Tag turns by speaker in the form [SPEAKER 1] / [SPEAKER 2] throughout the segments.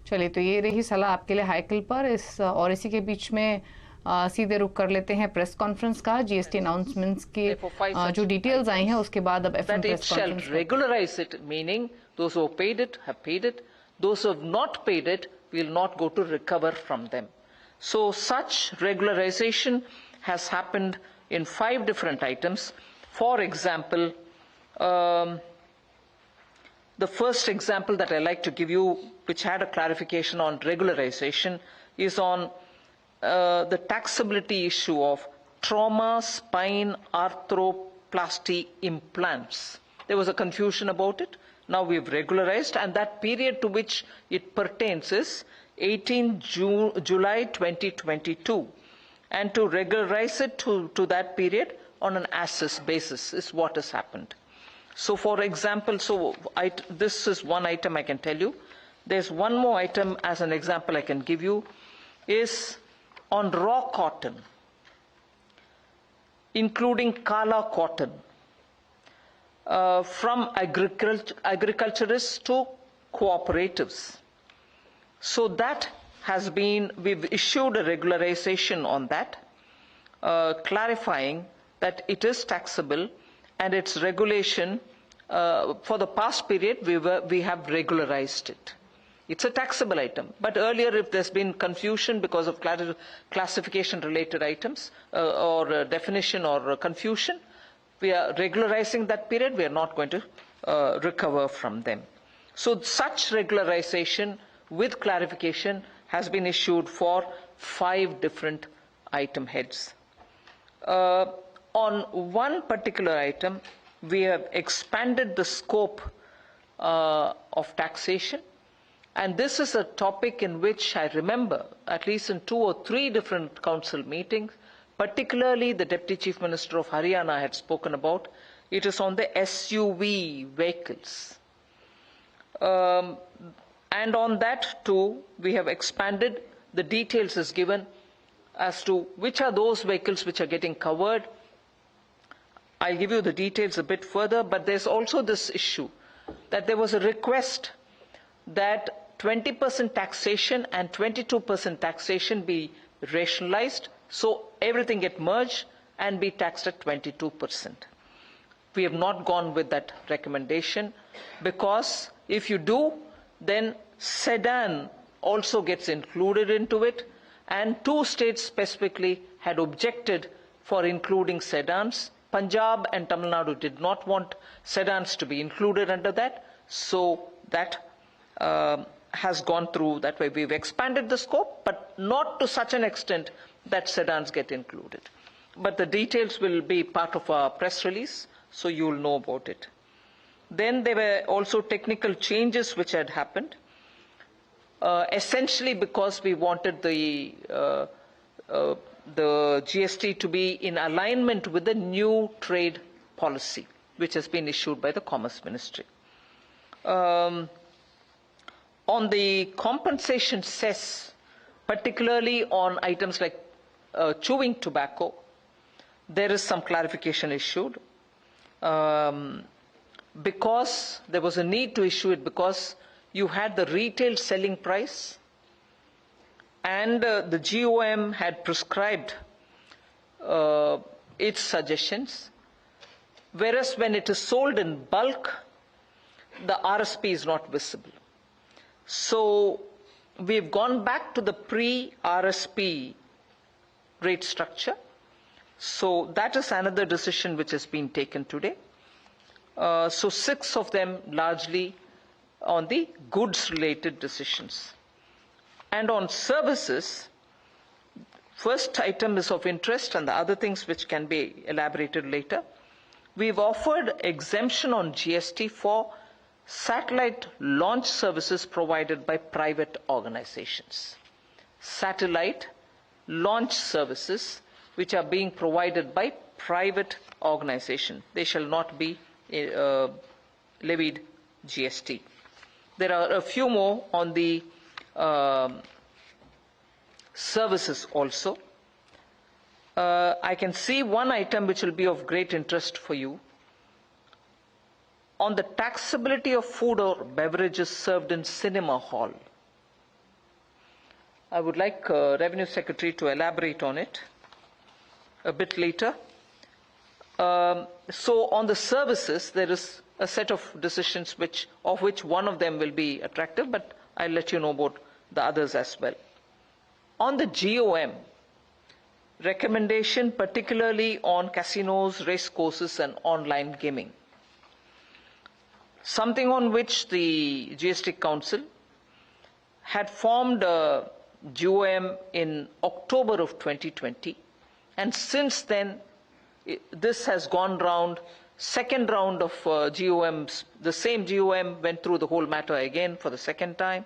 [SPEAKER 1] चलिए, तो ये रही सलाह आपके लिए हाइकल पर। और इसी के बीच में सीधे रुख कर लेते हैं प्रेस कॉन्फ्रेंस का। जीएसटी अनाउंसमेंट्स की जो डिटेल्स आई हैं उसके बाद अब FM press conference
[SPEAKER 2] regularise it, meaning those who paid it have paid it, those who have not paid it will not go to recover from them. So such regularization has happened in 5 different items. For example, the first example that I like to give you, which had a clarification on regularization, is on the taxability issue of trauma spine arthroplasty implants. There was a confusion about it. Now we've regularized, and that period to which it pertains is 18 July 2022. And to regularize it to that period on an as-is basis is what has happened. So for example, this is one item I can tell you. There's one more item as an example I can give you, is on raw cotton, including kala cotton, from agriculturists to cooperatives. So that has been, we've issued a regularization on that, clarifying that it is taxable, and its regulation for the past period we have regularized it. It's a taxable item, but earlier if there's been confusion because of classification related items or definition or confusion, we are regularizing that period. We are not going to recover from them. So such regularization with clarification has been issued for 5 different item heads. On one particular item, we have expanded the scope of taxation, and this is a topic in which I remember at least in 2 or 3 different council meetings, particularly the Deputy Chief Minister of Haryana had spoken about. It is on the SUV vehicles. And on that too, we have expanded. The details is given as to which are those vehicles which are getting covered. I'll give you the details a bit further, but there's also this issue that there was a request that 20% taxation and 22% taxation be rationalized, so everything get merged and be taxed at 22%. We have not gone with that recommendation, because if you do, then sedan also gets included into it, and 2 states specifically had objected for including sedans. Punjab and Tamil Nadu did not want sedans to be included under that, so that has gone through that way. We've expanded the scope, but not to such an extent that sedans get included. But the details will be part of our press release, so you'll know about it. Then there were also technical changes which had happened, essentially because we wanted the GST to be in alignment with the new trade policy, which has been issued by the Commerce Ministry. On the compensation cess, particularly on items like chewing tobacco, there is some clarification issued. Because there was a need to issue it, because you had the retail selling price, and the GOM had prescribed its suggestions, whereas when it is sold in bulk, the RSP is not visible. So we've gone back to the pre-RSP rate structure. So that is another decision which has been taken today. So 6 of them largely on the goods related decisions. And on services, first item is of interest, and the other things which can be elaborated later. We've offered exemption on GST for satellite launch services provided by private organizations. Satellite launch services which are being provided by private organization, they shall not be levied GST. There are a few more on the services also. I can see one item which will be of great interest for you. On the taxability of food or beverages served in cinema hall. I would like Revenue Secretary to elaborate on it a bit later. So on the services, there is a set of decisions of which one of them will be attractive, but I'll let you know about the others as well. On the GOM, recommendation particularly on casinos, race courses and online gaming. Something on which the GST Council had formed a GOM in October of 2020, and since then this has gone round, second round of GOMs, the same GOM went through the whole matter again for the second time.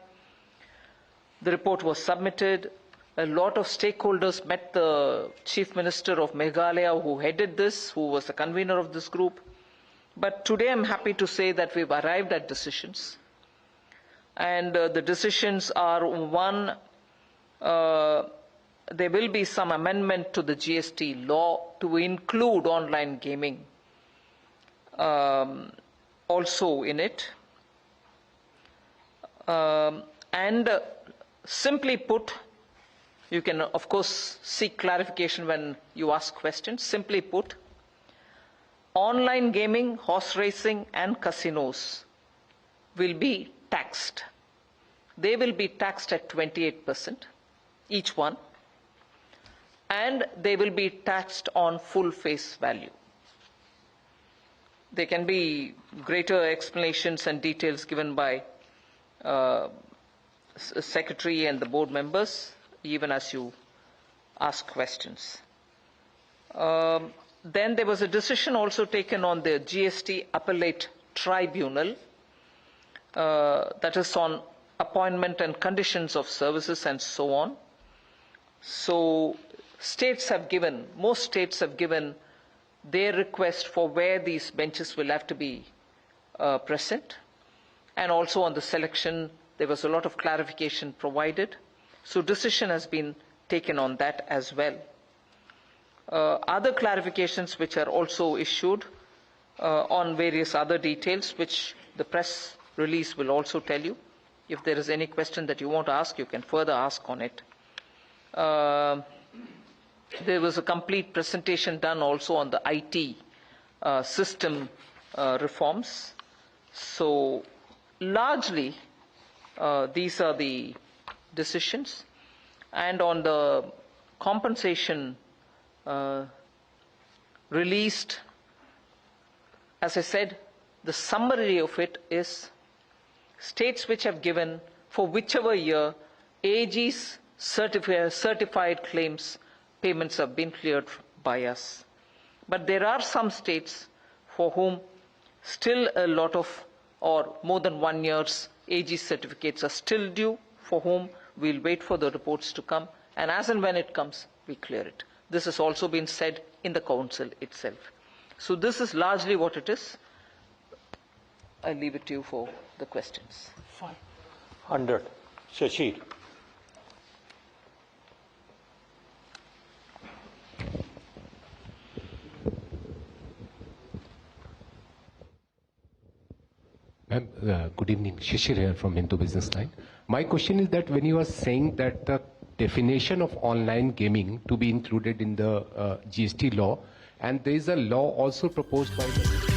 [SPEAKER 2] The report was submitted. A lot of stakeholders met the Chief Minister of Meghalaya who headed this, who was the convener of this group. But today I'm happy to say that we've arrived at decisions. And the decisions are, one, there will be some amendment to the GST law to include online gaming also in it. And simply put, you can of course seek clarification when you ask questions. Simply put, online gaming, horse racing and casinos will be taxed. They will be taxed at 28%, each one, and they will be taxed on full face value. There can be greater explanations and details given by Secretary and the board members, even as you ask questions. Then there was a decision also taken on the GST Appellate Tribunal, that is on appointment and conditions of services and so on. So states have given, most states have given their request for where these benches will have to be present, and also on the selection there was a lot of clarification provided. So decision has been taken on that as well. Other clarifications which are also issued on various other details, which the press release will also tell you. If there is any question that you want to ask, you can further ask on it. There was a complete presentation done also on the IT system reforms. So largely, these are the decisions. And on the compensation released, as I said, the summary of it is states which have given for whichever year AG's certified claims payments have been cleared by us. But there are some states for whom still a lot of, or more than 1 year's AG certificates are still due, for whom we'll wait for the reports to come, and as and when it comes, we clear it. This has also been said in the council itself. So this is largely what it is. I'll leave it to you for the questions.
[SPEAKER 3] Fine. 100. Shashir.
[SPEAKER 4] Good evening. Shishir here from Hindu Business Line. My question is that when you are saying that the definition of online gaming to be included in the GST law, and there is a law also proposed by the